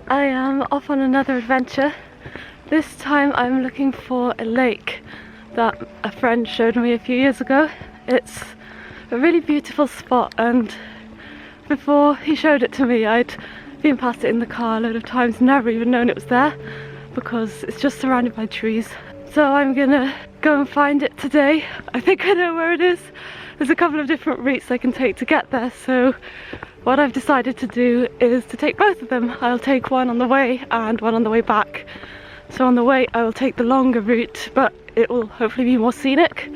I am off on another adventure. This time I'm looking for a lake that a friend showed me a few years ago. It's a really beautiful spot, and before he showed it to me I'd been past it in the car a load of times, never even known it was there because it's just surrounded by trees. So I'm gonna go and find it today. I think I know where it is. There's a couple of different routes I can take to get there, so what I've decided to do is to take both of them. I'll take one on the way and one on the way back. So on the way I will take the longer route, but it will hopefully be more scenic.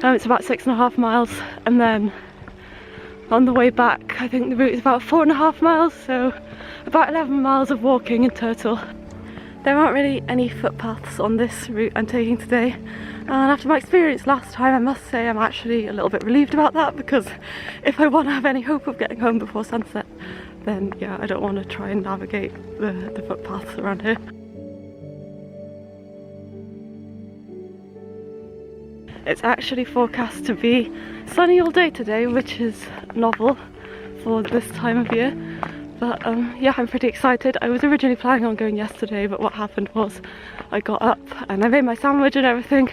It's about 6.5 miles, and then on the way back I think the route is about 4.5 miles, so about 11 miles of walking in total. There aren't really any footpaths on this route I'm taking today, and after my experience last time I must say I'm actually a little bit relieved about that, because if I want to have any hope of getting home before sunset, then yeah, I don't want to try and navigate the footpaths around here. It's actually forecast to be sunny all day today, which is novel for this time of year. But yeah, I'm pretty excited. I was originally planning on going yesterday, but what happened was I got up and I made my sandwich and everything,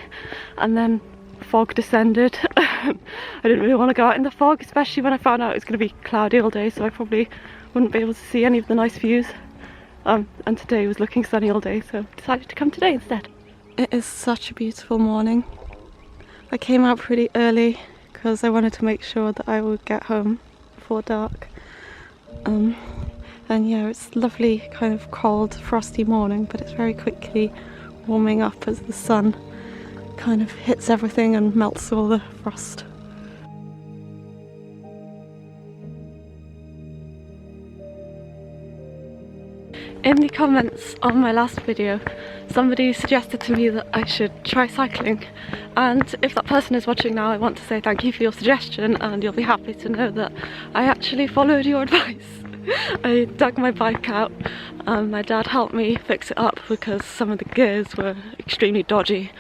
and then fog descended. I didn't really want to go out in the fog, especially when I found out it was going to be cloudy all day, so I probably wouldn't be able to see any of the nice views. And today was looking sunny all day, so I decided to come today instead. It is such a beautiful morning. I came out pretty early because I wanted to make sure that I would get home before dark. And yeah, it's lovely, kind of cold, frosty morning, but it's very quickly warming up as the sun kind of hits everything and melts all the frost. In the comments on my last video, somebody suggested to me that I should try cycling, and if that person is watching now, I want to say thank you for your suggestion, and you'll be happy to know that I actually followed your advice. I dug my bike out and my dad helped me fix it up because some of the gears were extremely dodgy,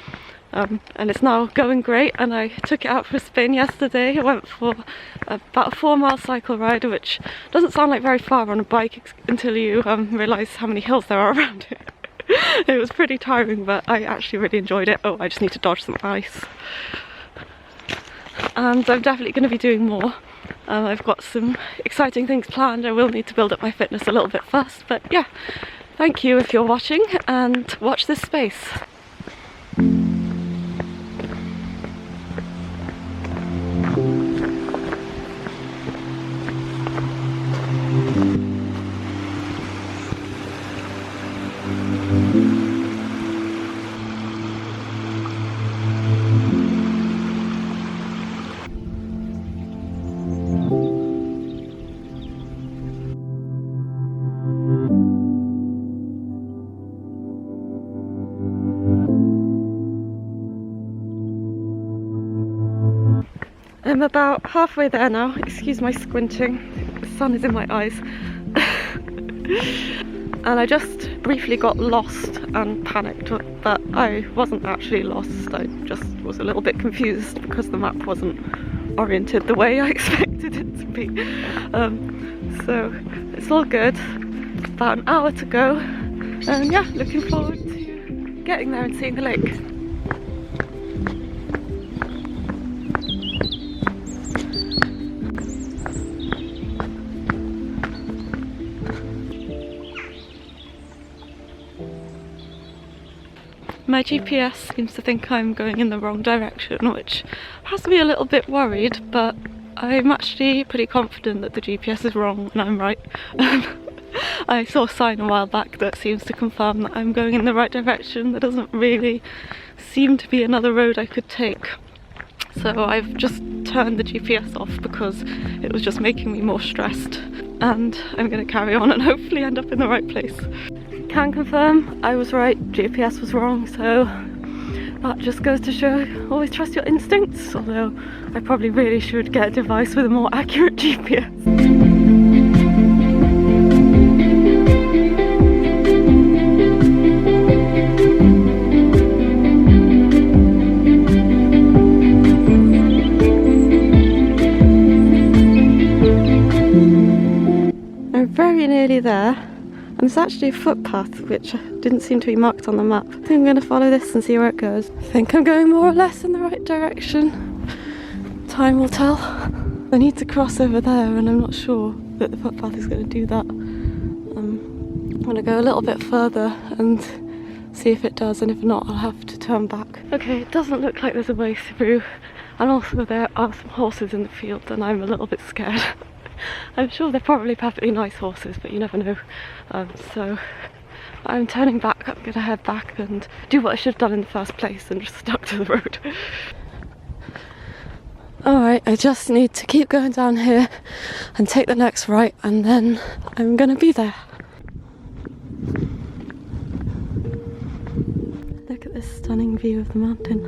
and it's now going great, and I took it out for a spin yesterday. I went for about a 4-mile cycle ride, which doesn't sound like very far on a bike until you realise how many hills there are around it. It was pretty tiring, but I actually really enjoyed it. Oh, I just need to dodge some ice. And I'm definitely going to be doing more. I've got some exciting things planned. I will need to build up my fitness a little bit first, but yeah, thank you if you're watching, and watch this space. I'm about halfway there now. Excuse my squinting, the sun is in my eyes. And I just briefly got lost and panicked, but I wasn't actually lost. I just was a little bit confused because the map wasn't oriented the way I expected it to be. So it's all good. About an hour to go, and yeah, looking forward to getting there and seeing the lake. My GPS seems to think I'm going in the wrong direction, which has me a little bit worried, but I'm actually pretty confident that the GPS is wrong and I'm right. I saw a sign a while back that seems to confirm that I'm going in the right direction. There doesn't really seem to be another road I could take. So I've just turned the GPS off because it was just making me more stressed. And I'm going to carry on and hopefully end up in the right place. Can confirm I was right, GPS was wrong, so that just goes to show, always trust your instincts, although I probably really should get a device with a more accurate GPS. I'm very nearly there. And there's actually a footpath which didn't seem to be marked on the map. I think I'm going to follow this and see where it goes. I think I'm going more or less in the right direction. Time will tell. I need to cross over there and I'm not sure that the footpath is going to do that. I'm going to go a little bit further and see if it does, and if not I'll have to turn back. Okay, it doesn't look like there's a way through, and also there are some horses in the field and I'm a little bit scared. I'm sure they're probably perfectly nice horses, but you never know. So I'm turning back. I'm gonna head back and do what I should have done in the first place and just stuck to the road. Alright, I just need to keep going down here and take the next right, and then I'm gonna be there. Look at this stunning view of the mountain.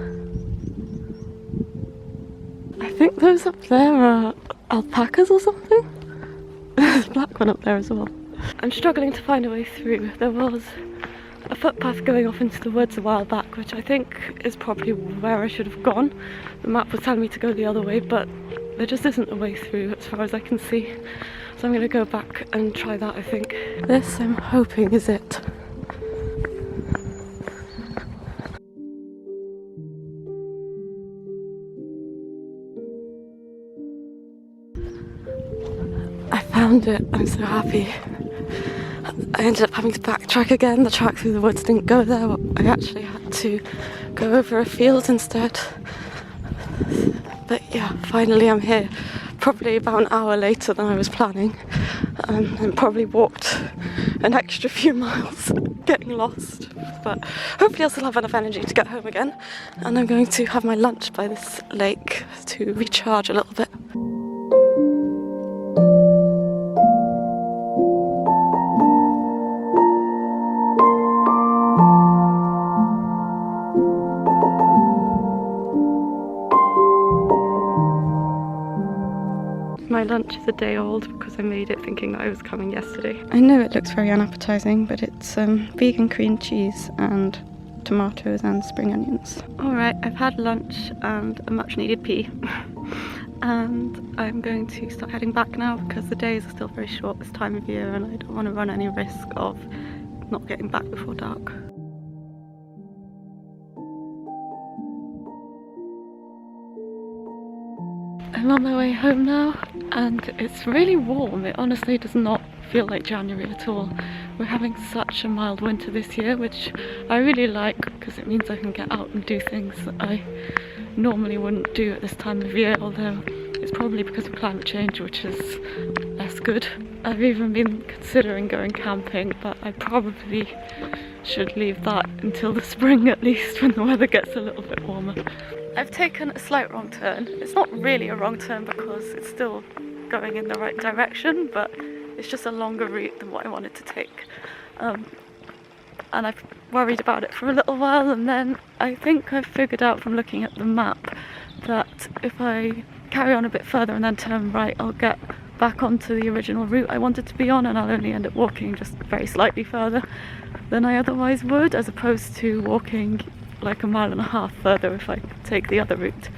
I think those up there are alpacas or something? There's a black one up there as well. I'm struggling to find a way through. There was a footpath going off into the woods a while back, which I think is probably where I should have gone. The map was telling me to go the other way, but there just isn't a way through as far as I can see. So I'm going to go back and try that, I think. This, I'm hoping, is it. Found it. I'm so happy. I ended up having to backtrack again. The track through the woods didn't go there. I actually had to go over a field instead. But yeah, finally I'm here. Probably about an hour later than I was planning, and probably walked an extra few miles getting lost. But hopefully I'll still have enough energy to get home again, and I'm going to have my lunch by this lake to recharge a little bit. My lunch is a day old because I made it thinking that I was coming yesterday. I know it looks very unappetizing, but it's vegan cream cheese and tomatoes and spring onions. Alright, I've had lunch and a much needed pee. And I'm going to start heading back now because the days are still very short this time of year and I don't want to run any risk of not getting back before dark. I'm on my way home now and it's really warm. It honestly does not feel like January at all. We're having such a mild winter this year, which I really like because it means I can get out and do things that I normally wouldn't do at this time of year, although it's probably because of climate change, which is less good. I've even been considering going camping, but I probably should leave that until the spring at least, when the weather gets a little bit warmer. I've taken a slight wrong turn. It's not really a wrong turn because it's still going in the right direction, but it's just a longer route than what I wanted to take. And I've worried about it for a little while, and then I think I've figured out from looking at the map that if I carry on a bit further and then turn right, I'll get back onto the original route I wanted to be on, and I'll only end up walking just very slightly further than I otherwise would, as opposed to walking like 1.5 miles further if I take the other route.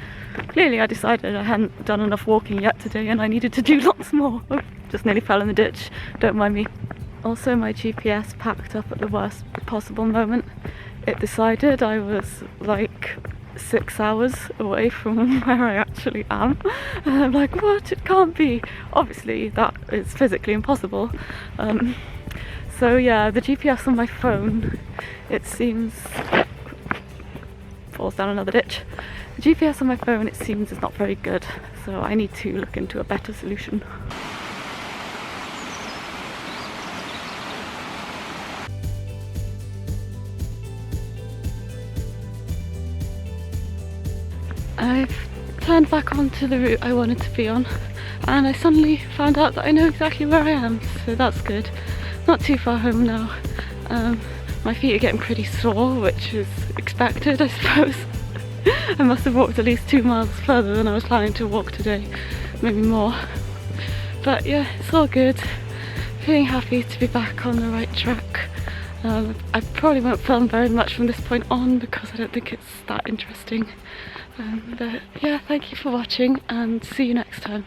Clearly I decided I hadn't done enough walking yet today and I needed to do lots more. Oh, just nearly fell in the ditch, don't mind me. Also, my GPS packed up at the worst possible moment. It decided I was like 6 hours away from where I actually am. And I'm like, what? It can't be. Obviously that is physically impossible. So yeah, the GPS on my phone, it seems, falls down another ditch. The GPS on my phone, it seems, is not very good, so I need to look into a better solution. I've turned back onto the route I wanted to be on, and I suddenly found out that I know exactly where I am, so that's good. Not too far home now. My feet are getting pretty sore, which is expected, I suppose. I must have walked at least 2 miles further than I was planning to walk today, maybe more. But yeah, it's all good. Feeling happy to be back on the right track. I probably won't film very much from this point on because I don't think it's that interesting. But yeah, thank you for watching and see you next time.